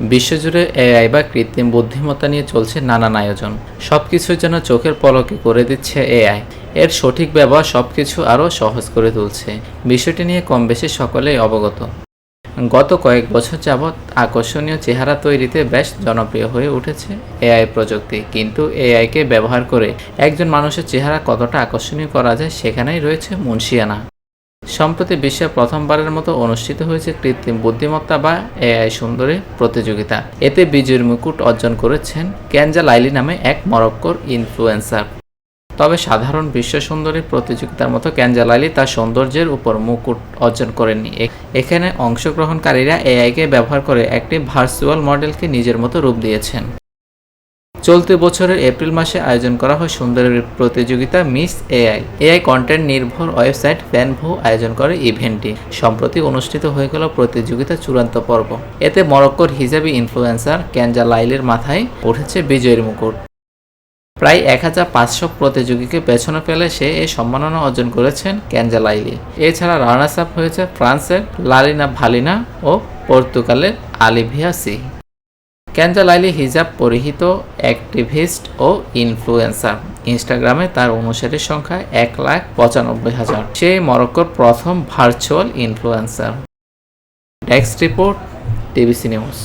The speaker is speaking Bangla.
বিশ্বজুড়ে এআই বা কৃত্রিম বুদ্ধিমত্তা নিয়ে চলছে নানান আয়োজন। সবকিছুর যেন চোখের পলকে করে দিচ্ছে এআই। এর সঠিক ব্যবহার সবকিছু আরও সহজ করে তুলছে। বিষয়টি নিয়ে কম বেশি সকলেই অবগত। গত কয়েক বছর যাবৎ আকর্ষণীয় চেহারা তৈরিতে বেশ জনপ্রিয় হয়ে উঠেছে এআই প্রযুক্তি। কিন্তু এআইকে ব্যবহার করে একজন মানুষের চেহারা কতটা আকর্ষণীয় করা যায় সেখানেই রয়েছে মুনশিয়ানা। সম্প্রতি বিশ্বে প্রথমবারের মতো অনুষ্ঠিত হয়েছে কৃত্রিম বুদ্ধিমত্তা বা এআই সুন্দরী প্রতিযোগিতা। এতে বিজয়ীর মুকুট অর্জন করেছেন কেনজা লাইলি নামে এক মরক্কোর ইনফ্লুয়েন্সার। তবে সাধারণ বিশ্ব সুন্দরী প্রতিযোগিতার মতো কেনজা লাইলি তার সৌন্দর্যের উপর মুকুট অর্জন করেননি। এখানে অংশগ্রহণকারীরা এআইকে ব্যবহার করে একটি ভার্চুয়াল মডেলকে নিজের মতো রূপ দিয়েছেন। চলতি বছরের এপ্রিল মাসে আয়োজন করা হয় সুন্দরী প্রতিযোগিতা মিস এআই। এআই কন্টেন্ট নির্ভর ওয়েবসাইট ফ্যানভো আয়োজন করে ইভেন্টটি। সম্প্রতি অনুষ্ঠিত হয়ে গেল প্রতিযোগিতার চূড়ান্ত পর্ব। এতে মরক্কোর হিজাবি ইনফ্লুয়েন্সার কেনজা লাইলির মাথায় উঠেছে বিজয়ীর মুকুট। প্রায় 1500 প্রতিযোগীকে পেছনে ফেলে সে এই সম্মাননা অর্জন করেছেন কেনজা লাইলি। এছাড়া রানার্স আপ হয়েছে ফ্রান্সের লালিনা ভালিনা ও পর্তুগালের আলিভিয়া সি। কেনজা লাইলি হিজাব পরিহিত অ্যাক্টিভিস্ট ও ইনফ্লুয়েন্সার। ইনস্টাগ্রামে তার অনুসারীর সংখ্যা 1,95,000। সে মরক্কোর প্রথম virtual influencer. Desk report, TBC news.